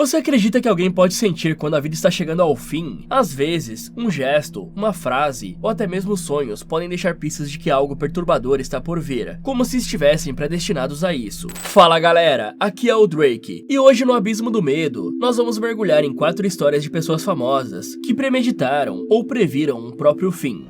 Você acredita que alguém pode sentir quando a vida está chegando ao fim? Às vezes, um gesto, uma frase ou até mesmo sonhos podem deixar pistas de que algo perturbador está por vir, como se estivessem predestinados a isso. Fala galera, aqui é o Drake, e hoje no Abismo do Medo, nós vamos mergulhar em 4 histórias de pessoas famosas que premeditaram ou previram um próprio fim.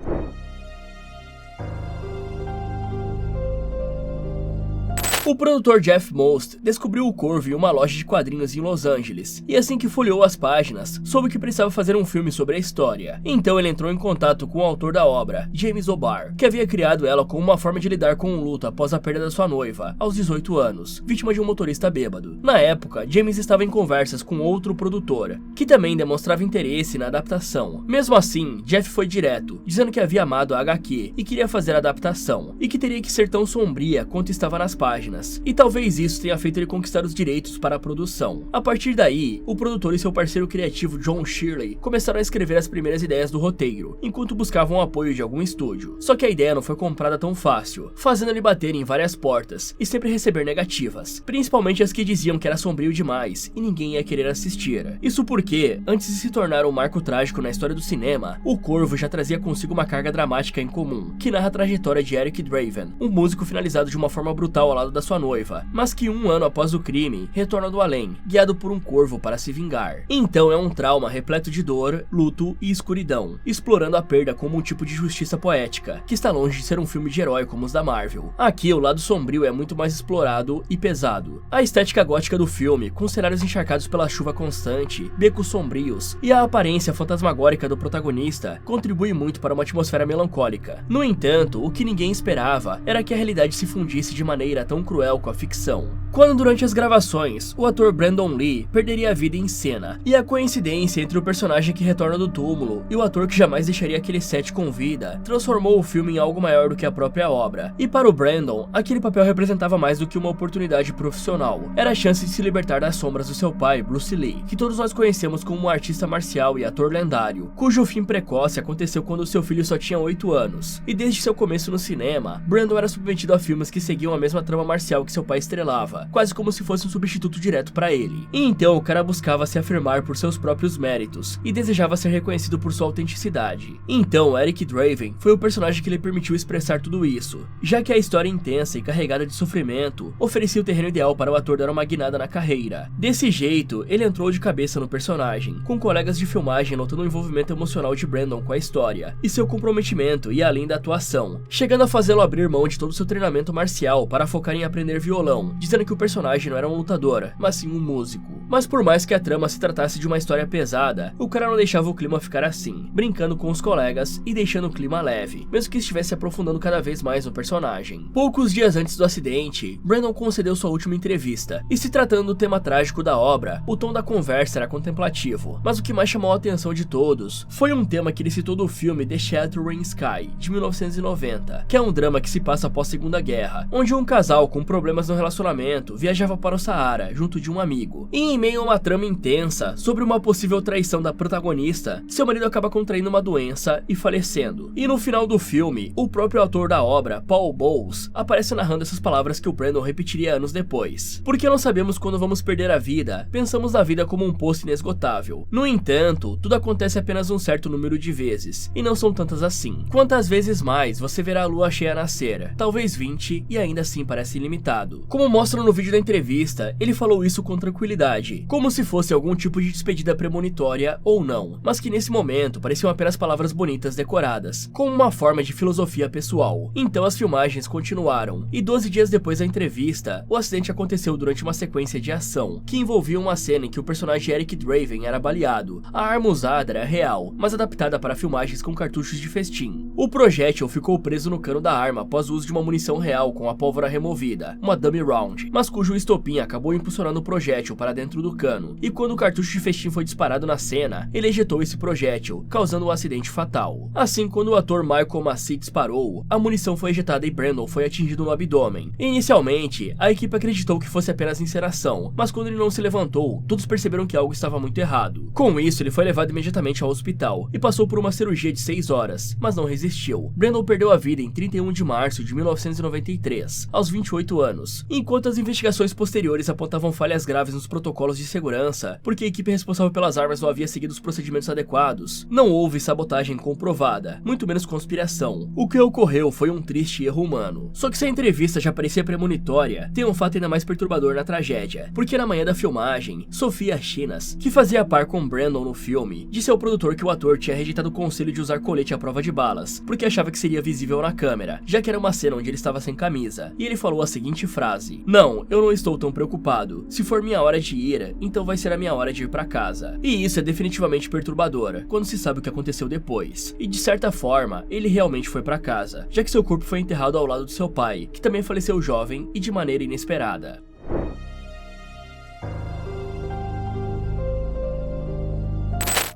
O produtor Jeff Most descobriu o Corvo em uma loja de quadrinhos em Los Angeles, e assim que folheou as páginas, soube que precisava fazer um filme sobre a história. Então ele entrou em contato com o autor da obra, James O'Barr, que havia criado ela como uma forma de lidar com o luto após a perda da sua noiva, aos 18 anos, vítima de um motorista bêbado. Na época, James estava em conversas com outro produtor, que também demonstrava interesse na adaptação. Mesmo assim, Jeff foi direto, dizendo que havia amado a HQ e queria fazer a adaptação, e que teria que ser tão sombria quanto estava nas páginas. E talvez isso tenha feito ele conquistar os direitos para a produção. A partir daí, o produtor e seu parceiro criativo John Shirley começaram a escrever as primeiras ideias do roteiro, enquanto buscavam o apoio de algum estúdio. Só que a ideia não foi comprada tão fácil, fazendo ele bater em várias portas e sempre receber negativas, principalmente as que diziam que era sombrio demais e ninguém ia querer assistir. Isso porque, antes de se tornar um marco trágico na história do cinema, o Corvo já trazia consigo uma carga dramática em comum, que narra a trajetória de Eric Draven, um músico finalizado de uma forma brutal ao lado da sua noiva, mas que um ano após o crime, retorna do além, guiado por um corvo para se vingar. Então é um trauma repleto de dor, luto e escuridão, explorando a perda como um tipo de justiça poética, que está longe de ser um filme de herói como os da Marvel. Aqui o lado sombrio é muito mais explorado e pesado. A estética gótica do filme, com cenários encharcados pela chuva constante, becos sombrios e a aparência fantasmagórica do protagonista, contribui muito para uma atmosfera melancólica. No entanto, o que ninguém esperava era que a realidade se fundisse de maneira tão cruel com a ficção. Quando durante as gravações, o ator Brandon Lee perderia a vida em cena, e a coincidência entre o personagem que retorna do túmulo e o ator que jamais deixaria aquele set com vida, transformou o filme em algo maior do que a própria obra. E para o Brandon, aquele papel representava mais do que uma oportunidade profissional. Era a chance de se libertar das sombras do seu pai, Bruce Lee, que todos nós conhecemos como um artista marcial e ator lendário, cujo fim precoce aconteceu quando seu filho só tinha 8 anos. E desde seu começo no cinema, Brandon era submetido a filmes que seguiam a mesma trama marcial que seu pai estrelava, quase como se fosse um substituto direto para ele. E então o cara buscava se afirmar por seus próprios méritos e desejava ser reconhecido por sua autenticidade. Então Eric Draven foi o personagem que lhe permitiu expressar tudo isso, já que a história intensa e carregada de sofrimento oferecia o terreno ideal para o ator dar uma guinada na carreira. Desse jeito, ele entrou de cabeça no personagem, com colegas de filmagem notando o envolvimento emocional de Brandon com a história e seu comprometimento ia além da atuação, chegando a fazê-lo abrir mão de todo o seu treinamento marcial para focar em aprender violão, dizendo que o personagem não era um lutador, mas sim um músico. Mas por mais que a trama se tratasse de uma história pesada, o cara não deixava o clima ficar assim, brincando com os colegas e deixando o clima leve, mesmo que estivesse aprofundando cada vez mais no personagem. Poucos dias antes do acidente, Brandon concedeu sua última entrevista, e se tratando do tema trágico da obra, o tom da conversa era contemplativo, mas o que mais chamou a atenção de todos foi um tema que ele citou do filme The Sheltering Sky, de 1990, que é um drama que se passa após a Segunda Guerra, onde um casal com problemas no relacionamento viajava para o Saara junto de um amigo. E em meio a uma trama intensa sobre uma possível traição da protagonista, seu marido acaba contraindo uma doença e falecendo. E no final do filme, o próprio autor da obra, Paul Bowles, aparece narrando essas palavras que o Brandon repetiria anos depois. Porque não sabemos quando vamos perder a vida, pensamos na vida como um poço inesgotável. No entanto, tudo acontece apenas um certo número de vezes, e não são tantas assim. Quantas vezes mais você verá a lua cheia nascer? Talvez 20, e ainda assim parece ilimitado. Como mostram no vídeo da entrevista, ele falou isso com tranquilidade, como se fosse algum tipo de despedida premonitória ou não, mas que nesse momento pareciam apenas palavras bonitas decoradas, como uma forma de filosofia pessoal. Então as filmagens continuaram, e 12 dias depois da entrevista, o acidente aconteceu durante uma sequência de ação, que envolvia uma cena em que o personagem Eric Draven era baleado. A arma usada era real, mas adaptada para filmagens com cartuchos de festim. O projétil ficou preso no cano da arma após o uso de uma munição real com a pólvora removida, uma dummy round, mas cujo estopim acabou impulsionando o projétil para dentro do cano, e quando o cartucho de festim foi disparado na cena, ele ejetou esse projétil, causando um acidente fatal. Assim, quando o ator Michael Massey disparou, a munição foi ejetada e Brandon foi atingido no abdômen. Inicialmente, a equipe acreditou que fosse apenas enceração, mas quando ele não se levantou, todos perceberam que algo estava muito errado. Com isso, ele foi levado imediatamente ao hospital e passou por uma cirurgia de 6 horas, mas não resistiu. Brandon perdeu a vida em 31 de março de 1993, aos 28 18 anos, enquanto as investigações posteriores apontavam falhas graves nos protocolos de segurança, porque a equipe responsável pelas armas não havia seguido os procedimentos adequados. Não houve sabotagem comprovada, muito menos conspiração. O que ocorreu foi um triste erro humano. Só que se a entrevista já parecia premonitória, tem um fato ainda mais perturbador na tragédia, porque na manhã da filmagem, Sophia Shinas, que fazia par com Brandon no filme, disse ao produtor que o ator tinha rejeitado o conselho de usar colete à prova de balas, porque achava que seria visível na câmera, já que era uma cena onde ele estava sem camisa, e ele falou a seguinte frase: "Não, eu não estou tão preocupado. Se for minha hora de ir, então vai ser a minha hora de ir pra casa." E isso é definitivamente perturbador, quando se sabe o que aconteceu depois. E de certa forma, ele realmente foi pra casa, já que seu corpo foi enterrado ao lado do seu pai, que também faleceu jovem e de maneira inesperada.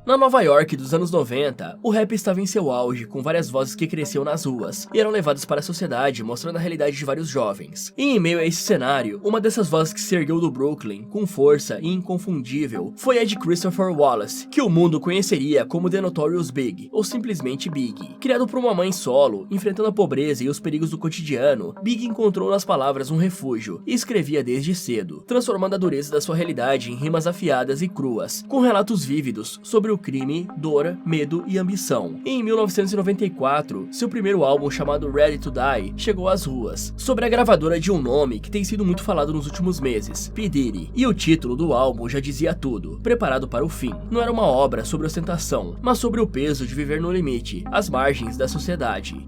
Na Nova York dos anos 90, o rap estava em seu auge, com várias vozes que cresciam nas ruas e eram levadas para a sociedade, mostrando a realidade de vários jovens. E em meio a esse cenário, uma dessas vozes que se ergueu do Brooklyn, com força e inconfundível, foi a de Christopher Wallace, que o mundo conheceria como The Notorious Big, ou simplesmente Big. Criado por uma mãe solo, enfrentando a pobreza e os perigos do cotidiano, Big encontrou nas palavras um refúgio e escrevia desde cedo, transformando a dureza da sua realidade em rimas afiadas e cruas, com relatos vívidos sobre o crime, dor, medo e ambição. Em 1994, seu primeiro álbum chamado Ready to Die chegou às ruas, sobre a gravadora de um nome que tem sido muito falado nos últimos meses, P. Diddy, e o título do álbum já dizia tudo: preparado para o fim. Não era uma obra sobre ostentação, mas sobre o peso de viver no limite, às margens da sociedade.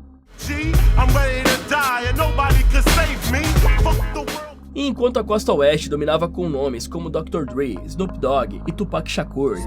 E enquanto a costa oeste dominava com nomes como Dr. Dre, Snoop Dogg e Tupac Shakur,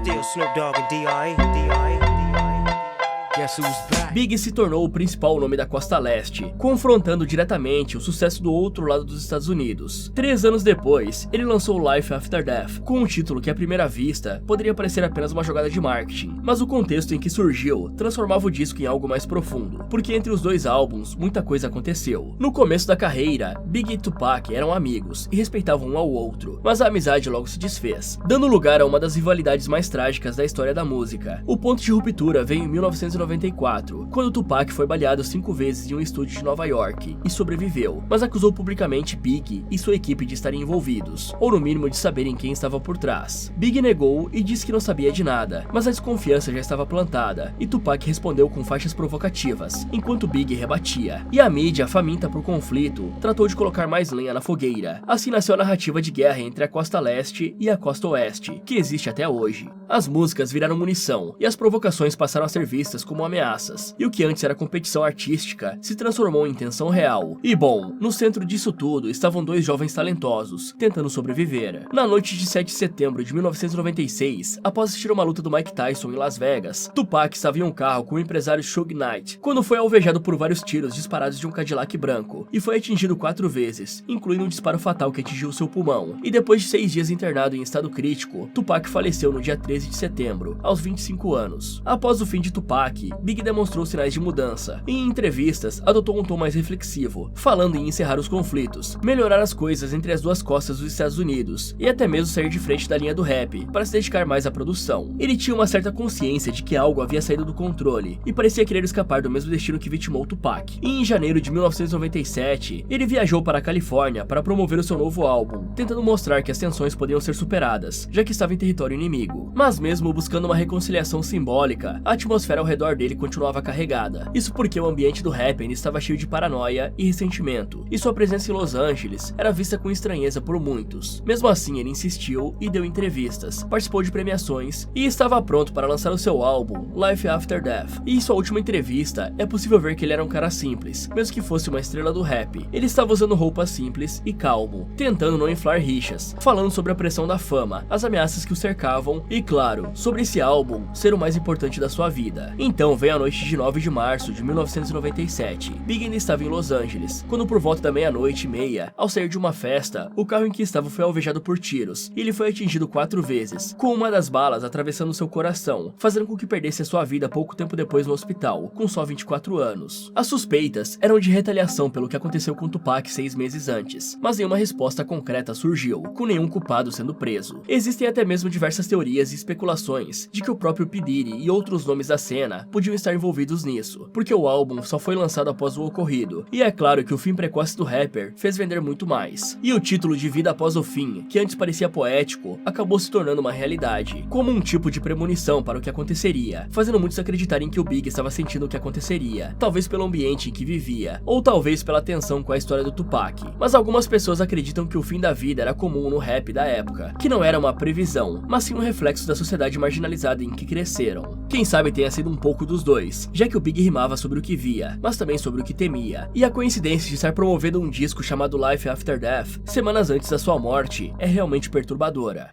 Big se tornou o principal nome da costa leste, confrontando diretamente o sucesso do outro lado dos Estados Unidos. 3 anos depois, ele lançou Life After Death, com um título que à primeira vista poderia parecer apenas uma jogada de marketing, mas o contexto em que surgiu transformava o disco em algo mais profundo, porque entre os dois álbuns muita coisa aconteceu. No começo da carreira, Big e Tupac eram amigos e respeitavam um ao outro, mas a amizade logo se desfez, dando lugar a uma das rivalidades mais trágicas da história da música. O ponto de ruptura veio em 1994, quando Tupac foi baleado 5 vezes em um estúdio de Nova York e sobreviveu, mas acusou publicamente Big e sua equipe de estarem envolvidos, ou no mínimo de saberem quem estava por trás. Big negou e disse que não sabia de nada, mas a desconfiança já estava plantada, e Tupac respondeu com faixas provocativas, enquanto Big rebatia. E a mídia, faminta por conflito, tratou de colocar mais lenha na fogueira. Assim nasceu a narrativa de guerra entre a costa leste e a costa oeste, que existe até hoje. As músicas viraram munição, e as provocações passaram a ser vistas como ameaças, e o que antes era competição artística se transformou em tensão real. E bom, no centro disso tudo estavam 2 jovens talentosos, tentando sobreviver. Na noite de 7 de setembro de 1996, após assistir uma luta do Mike Tyson em Las Vegas, Tupac estava em um carro com o empresário Suge Knight, quando foi alvejado por vários tiros disparados de um Cadillac branco, e foi atingido 4 vezes, incluindo um disparo fatal que atingiu seu pulmão. E depois de 6 dias internado em estado crítico, Tupac faleceu no dia 13 de setembro, aos 25 anos. Após o fim de Tupac, Big demonstrou sinais de mudança, e em entrevistas adotou um tom mais reflexivo, falando em encerrar os conflitos, melhorar as coisas entre as duas costas dos Estados Unidos, e até mesmo sair de frente da linha do rap, para se dedicar mais à produção. Ele tinha uma certa consciência de que algo havia saído do controle, e parecia querer escapar do mesmo destino que vitimou Tupac. E em janeiro de 1997, ele viajou para a Califórnia para promover o seu novo álbum, tentando mostrar que as tensões podiam ser superadas, já que estava em território inimigo. Mas mesmo buscando uma reconciliação simbólica, a atmosfera ao redor dele continuava carregada. Isso porque o ambiente do rap ainda estava cheio de paranoia e ressentimento, e sua presença em Los Angeles era vista com estranheza por muitos. Mesmo assim, ele insistiu e deu entrevistas, participou de premiações e estava pronto para lançar o seu álbum Life After Death. E em sua última entrevista, é possível ver que ele era um cara simples, mesmo que fosse uma estrela do rap. Ele estava usando roupas simples e calmo, tentando não inflar rixas, falando sobre a pressão da fama, as ameaças que o cercavam e, claro, sobre esse álbum ser o mais importante da sua vida. Então veio a noite de 9 de março de 1997. Big ainda estava em Los Angeles, quando por volta da meia-noite e meia, ao sair de uma festa, o carro em que estava foi alvejado por tiros, e ele foi atingido 4 vezes, com uma das balas atravessando seu coração, fazendo com que perdesse a sua vida pouco tempo depois no hospital, com só 24 anos. As suspeitas eram de retaliação pelo que aconteceu com Tupac 6 meses antes, mas nenhuma resposta concreta surgiu, com nenhum culpado sendo preso. Existem até mesmo diversas teorias e especulações de que o próprio P. Diddy e outros nomes da cena podiam estar envolvidos nisso, porque o álbum só foi lançado após o ocorrido, e é claro que o fim precoce do rapper fez vender muito mais. E o título de Vida Após o Fim, que antes parecia poético, acabou se tornando uma realidade, como um tipo de premonição para o que aconteceria, fazendo muitos acreditarem que o Big estava sentindo o que aconteceria, talvez pelo ambiente em que vivia, ou talvez pela tensão com a história do Tupac. Mas algumas pessoas acreditam que o fim da vida era comum no rap da época, que não era uma previsão, mas sim um reflexo da sociedade marginalizada em que cresceram. Quem sabe tenha sido um pouco dos dois, já que o Big rimava sobre o que via, mas também sobre o que temia, e a coincidência de estar promovendo um disco chamado Life After Death, semanas antes da sua morte, é realmente perturbadora.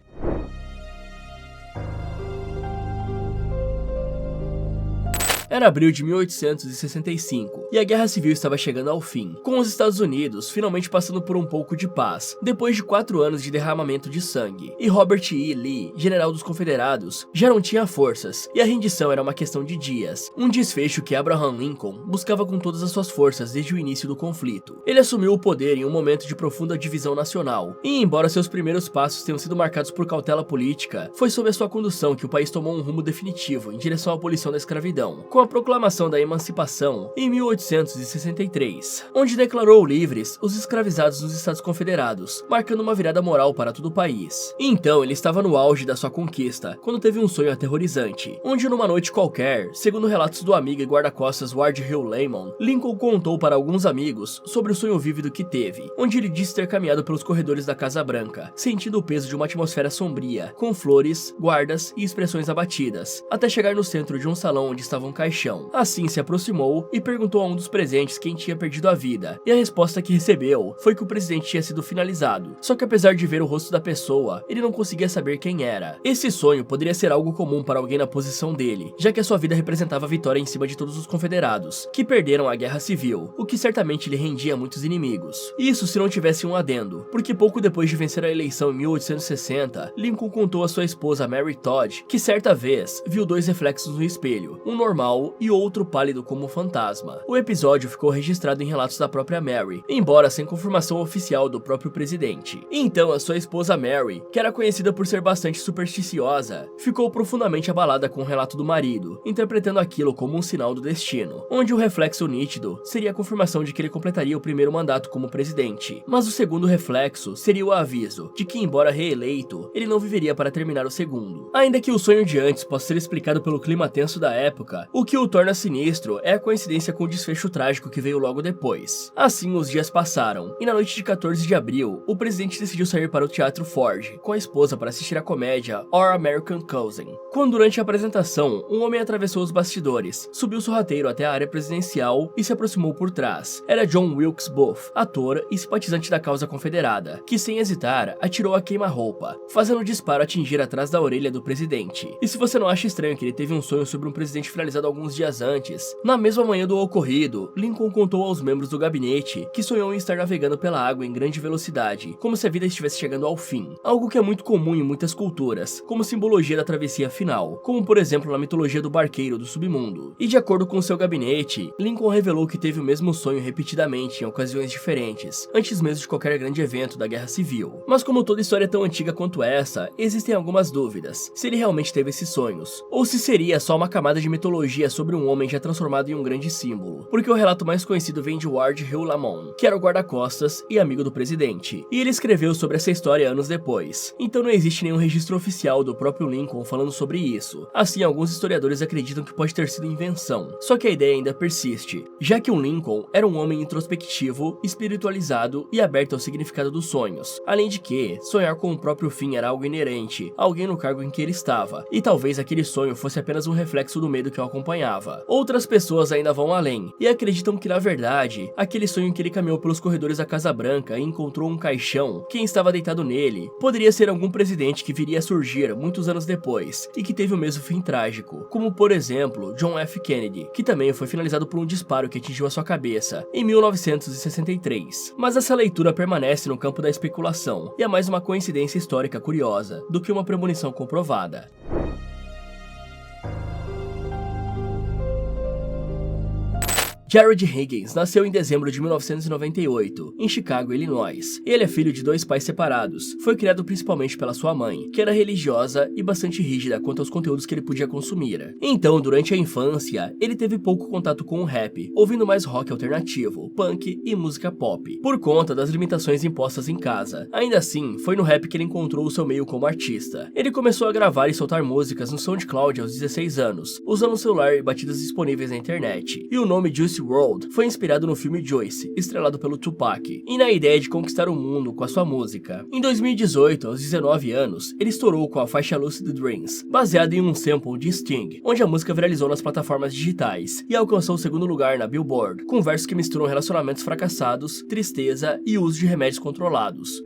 Era abril de 1865, e a Guerra Civil estava chegando ao fim, com os Estados Unidos finalmente passando por um pouco de paz, depois de 4 anos de derramamento de sangue, e Robert E. Lee, general dos Confederados, já não tinha forças, e a rendição era uma questão de dias, um desfecho que Abraham Lincoln buscava com todas as suas forças desde o início do conflito. Ele assumiu o poder em um momento de profunda divisão nacional, e embora seus primeiros passos tenham sido marcados por cautela política, foi sob a sua condução que o país tomou um rumo definitivo em direção à abolição da escravidão, com a proclamação da emancipação em 1863, onde declarou livres os escravizados nos Estados Confederados, marcando uma virada moral para todo o país. Então ele estava no auge da sua conquista, quando teve um sonho aterrorizante, onde numa noite qualquer, segundo relatos do amigo e guarda-costas Ward Hill Layman, Lincoln contou para alguns amigos sobre o sonho vívido que teve, onde ele disse ter caminhado pelos corredores da Casa Branca, sentindo o peso de uma atmosfera sombria, com flores, guardas e expressões abatidas, até chegar no centro de um salão onde estava um caixão. Assim se aproximou e perguntou a um dos presentes quem tinha perdido a vida, e a resposta que recebeu foi que o presidente tinha sido finalizado, só que apesar de ver o rosto da pessoa, ele não conseguia saber quem era. Esse sonho poderia ser algo comum para alguém na posição dele, já que a sua vida representava a vitória em cima de todos os confederados, que perderam a Guerra Civil, o que certamente lhe rendia muitos inimigos. Isso se não tivesse um adendo, porque pouco depois de vencer a eleição em 1860, Lincoln contou a sua esposa Mary Todd que certa vez viu 2 reflexos no espelho, um normal e outro pálido como um fantasma. O episódio ficou registrado em relatos da própria Mary, embora sem confirmação oficial do próprio presidente. Então a sua esposa Mary, que era conhecida por ser bastante supersticiosa, ficou profundamente abalada com o relato do marido, interpretando aquilo como um sinal do destino, onde o reflexo nítido seria a confirmação de que ele completaria o primeiro mandato como presidente, mas o segundo reflexo seria o aviso de que, embora reeleito, ele não viveria para terminar o segundo. Ainda que o sonho de antes possa ser explicado pelo clima tenso da época, o que o torna sinistro é a coincidência com o desfecho trágico que veio logo depois. Assim, os dias passaram, e na noite de 14 de abril, o presidente decidiu sair para o Teatro Ford, com a esposa para assistir a comédia Our American Cousin. Quando durante a apresentação, um homem atravessou os bastidores, subiu sorrateiro até a área presidencial e se aproximou por trás. Era John Wilkes Booth, ator e simpatizante da causa confederada, que sem hesitar, atirou a queima-roupa, fazendo o disparo atingir atrás da orelha do presidente. E se você não acha estranho que ele teve um sonho sobre um presidente finalizado alguns dias antes, na mesma manhã do ocorrido, Lincoln contou aos membros do gabinete que sonhou em estar navegando pela água em grande velocidade, como se a vida estivesse chegando ao fim, algo que é muito comum em muitas culturas, como simbologia da travessia final, como por exemplo na mitologia do barqueiro do submundo. E de acordo com seu gabinete, Lincoln revelou que teve o mesmo sonho repetidamente em ocasiões diferentes, antes mesmo de qualquer grande evento da Guerra Civil. Mas como toda história tão antiga quanto essa, existem algumas dúvidas, se ele realmente teve esses sonhos, ou se seria só uma camada de mitologia sobre um homem já transformado em um grande símbolo, porque o relato mais conhecido vem de Ward Hill Lamon, que era o guarda-costas e amigo do presidente, e ele escreveu sobre essa história anos depois, então não existe nenhum registro oficial do próprio Lincoln falando sobre isso. Assim, alguns historiadores acreditam que pode ter sido invenção, só que a ideia ainda persiste, já que o Lincoln era um homem introspectivo, espiritualizado e aberto ao significado dos sonhos, além de que sonhar com o próprio fim era algo inerente a alguém no cargo em que ele estava, e talvez aquele sonho fosse apenas um reflexo do medo que o acompanhava. Outras pessoas ainda vão além, e acreditam que na verdade, aquele sonho em que ele caminhou pelos corredores da Casa Branca e encontrou um caixão, quem estava deitado nele, poderia ser algum presidente que viria a surgir muitos anos depois, e que teve o mesmo fim trágico, como por exemplo, John F. Kennedy, que também foi finalizado por um disparo que atingiu a sua cabeça, em 1963. Mas essa leitura permanece no campo da especulação, e é mais uma coincidência histórica curiosa, do que uma premonição comprovada. Jared Higgins nasceu em dezembro de 1998, em Chicago, Illinois. Ele é filho de 2 pais separados. Foi criado principalmente pela sua mãe, que era religiosa e bastante rígida quanto aos conteúdos que ele podia consumir. Então, durante a infância, ele teve pouco contato com o rap, ouvindo mais rock alternativo, punk e música pop, por conta das limitações impostas em casa. Ainda assim, foi no rap que ele encontrou o seu meio como artista. Ele começou a gravar e soltar músicas no SoundCloud aos 16 anos, usando um celular e batidas disponíveis na internet. E o nome Juice WRLD foi inspirado no filme Juice, estrelado pelo Tupac, e na ideia de conquistar o mundo com a sua música. Em 2018, aos 19 anos, ele estourou com a faixa Lucid Dreams, baseada em um sample de Sting, onde a música viralizou nas plataformas digitais e alcançou o 2º lugar na Billboard, com versos que misturam relacionamentos fracassados, tristeza e uso de remédios controlados.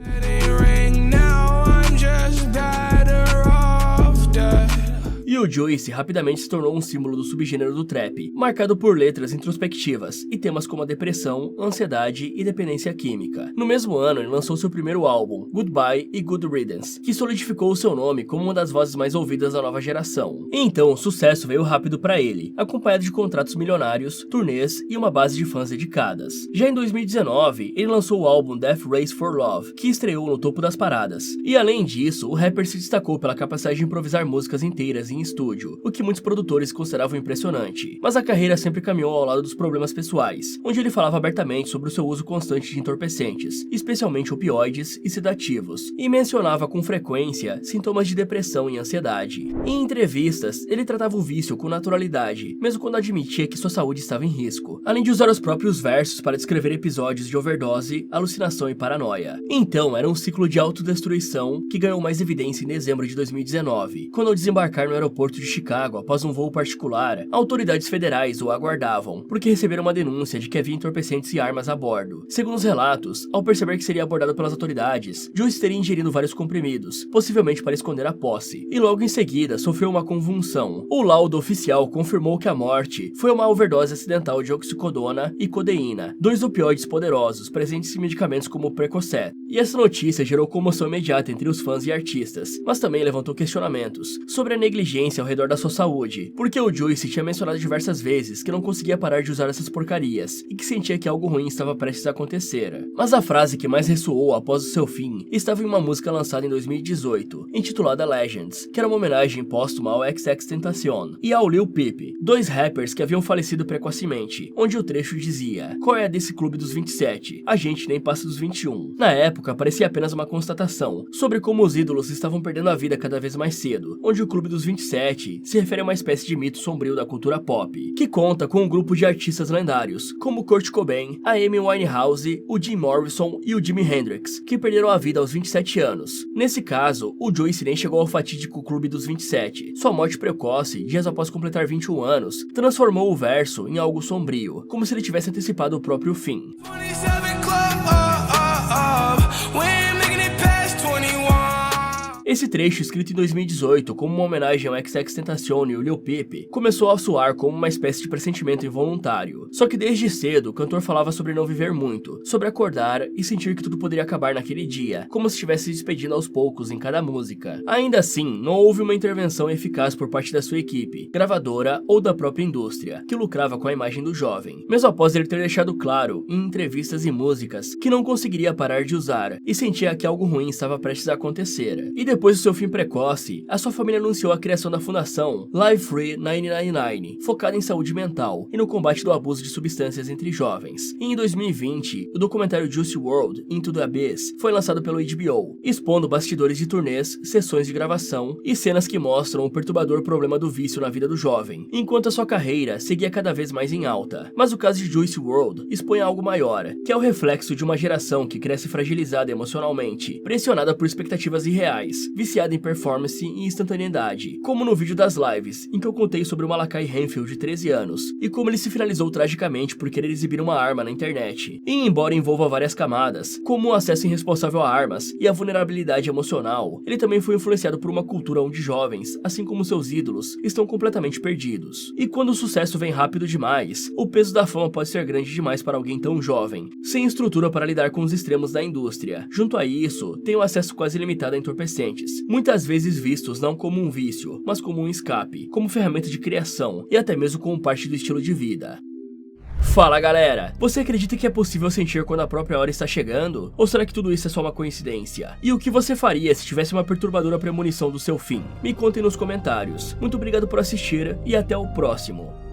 E o Juice rapidamente se tornou um símbolo do subgênero do trap, marcado por letras introspectivas e temas como a depressão, ansiedade e dependência química. No mesmo ano, ele lançou seu primeiro álbum, Goodbye e Good Riddance, que solidificou o seu nome como uma das vozes mais ouvidas da nova geração. E então, o sucesso veio rápido para ele, acompanhado de contratos milionários, turnês e uma base de fãs dedicadas. Já em 2019, ele lançou o álbum Death Race for Love, que estreou no topo das paradas. E além disso, o rapper se destacou pela capacidade de improvisar músicas inteiras em estúdio, o que muitos produtores consideravam impressionante. Mas a carreira sempre caminhou ao lado dos problemas pessoais, onde ele falava abertamente sobre o seu uso constante de entorpecentes, especialmente opioides e sedativos, e mencionava com frequência sintomas de depressão e ansiedade. Em entrevistas, ele tratava o vício com naturalidade, mesmo quando admitia que sua saúde estava em risco, além de usar os próprios versos para descrever episódios de overdose, alucinação e paranoia. Então, era um ciclo de autodestruição que ganhou mais evidência em dezembro de 2019, quando ao desembarcar no aeroporto de Chicago após um voo particular, autoridades federais o aguardavam, porque receberam uma denúncia de que havia entorpecentes e armas a bordo. Segundo os relatos, ao perceber que seria abordado pelas autoridades, Juice teria ingerido vários comprimidos, possivelmente para esconder a posse, e logo em seguida sofreu uma convulsão. O laudo oficial confirmou que a morte foi uma overdose acidental de oxicodona e codeína, 2 opioides poderosos presentes em medicamentos como o Percocet. E essa notícia gerou comoção imediata entre os fãs e artistas, mas também levantou questionamentos sobre a negligência ao redor da sua saúde, porque o Juice tinha mencionado diversas vezes que não conseguia parar de usar essas porcarias e que sentia que algo ruim estava prestes a acontecer. Mas a frase que mais ressoou após o seu fim estava em uma música lançada em 2018, intitulada Legends, que era uma homenagem póstuma ao XXXTentacion e ao Lil Peep, 2 rappers que haviam falecido precocemente, onde o trecho dizia: "Qual é a desse clube dos 27? A gente nem passa dos 21. Na época, parecia apenas uma constatação sobre como os ídolos estavam perdendo a vida cada vez mais cedo, onde o clube dos 27 se refere a uma espécie de mito sombrio da cultura pop, que conta com um grupo de artistas lendários, como Kurt Cobain, a Amy Winehouse, o Jim Morrison e o Jimi Hendrix, que perderam a vida aos 27 anos. Nesse caso, o Juice nem chegou ao fatídico clube dos 27. Sua morte precoce, dias após completar 21 anos, transformou o verso em algo sombrio, como se ele tivesse antecipado o próprio fim. Esse trecho, escrito em 2018 como uma homenagem ao XXXTentacion e o Lil Peep, começou a soar como uma espécie de pressentimento involuntário. Só que desde cedo, o cantor falava sobre não viver muito, sobre acordar e sentir que tudo poderia acabar naquele dia, como se estivesse se despedindo aos poucos em cada música. Ainda assim, não houve uma intervenção eficaz por parte da sua equipe, gravadora ou da própria indústria, que lucrava com a imagem do jovem. Mesmo após ele ter deixado claro, em entrevistas e músicas, que não conseguiria parar de usar e sentia que algo ruim estava prestes a acontecer. E depois do seu fim precoce, a sua família anunciou a criação da fundação Live Free 999, focada em saúde mental e no combate do abuso de substâncias entre jovens. E em 2020, o documentário Juice WRLD Into the Abyss foi lançado pelo HBO, expondo bastidores de turnês, sessões de gravação e cenas que mostram o perturbador problema do vício na vida do jovem, enquanto a sua carreira seguia cada vez mais em alta. Mas o caso de Juice WRLD expõe algo maior, que é o reflexo de uma geração que cresce fragilizada emocionalmente, pressionada por expectativas irreais, viciada em performance e instantaneidade, como no vídeo das lives, em que eu contei sobre o Malakai Hanfield de 13 anos, e como ele se finalizou tragicamente por querer exibir uma arma na internet. E embora envolva várias camadas, como o acesso irresponsável a armas e a vulnerabilidade emocional, ele também foi influenciado por uma cultura onde jovens, assim como seus ídolos, estão completamente perdidos. E quando o sucesso vem rápido demais, o peso da fama pode ser grande demais para alguém tão jovem, sem estrutura para lidar com os extremos da indústria. Junto a isso, tem um acesso quase ilimitado a entorpecentes, muitas vezes vistos não como um vício, mas como um escape, como ferramenta de criação e até mesmo como parte do estilo de vida. Fala galera, você acredita que é possível sentir quando a própria hora está chegando? Ou será que tudo isso é só uma coincidência? E o que você faria se tivesse uma perturbadora premonição do seu fim? Me contem nos comentários. Muito obrigado por assistir e até o próximo.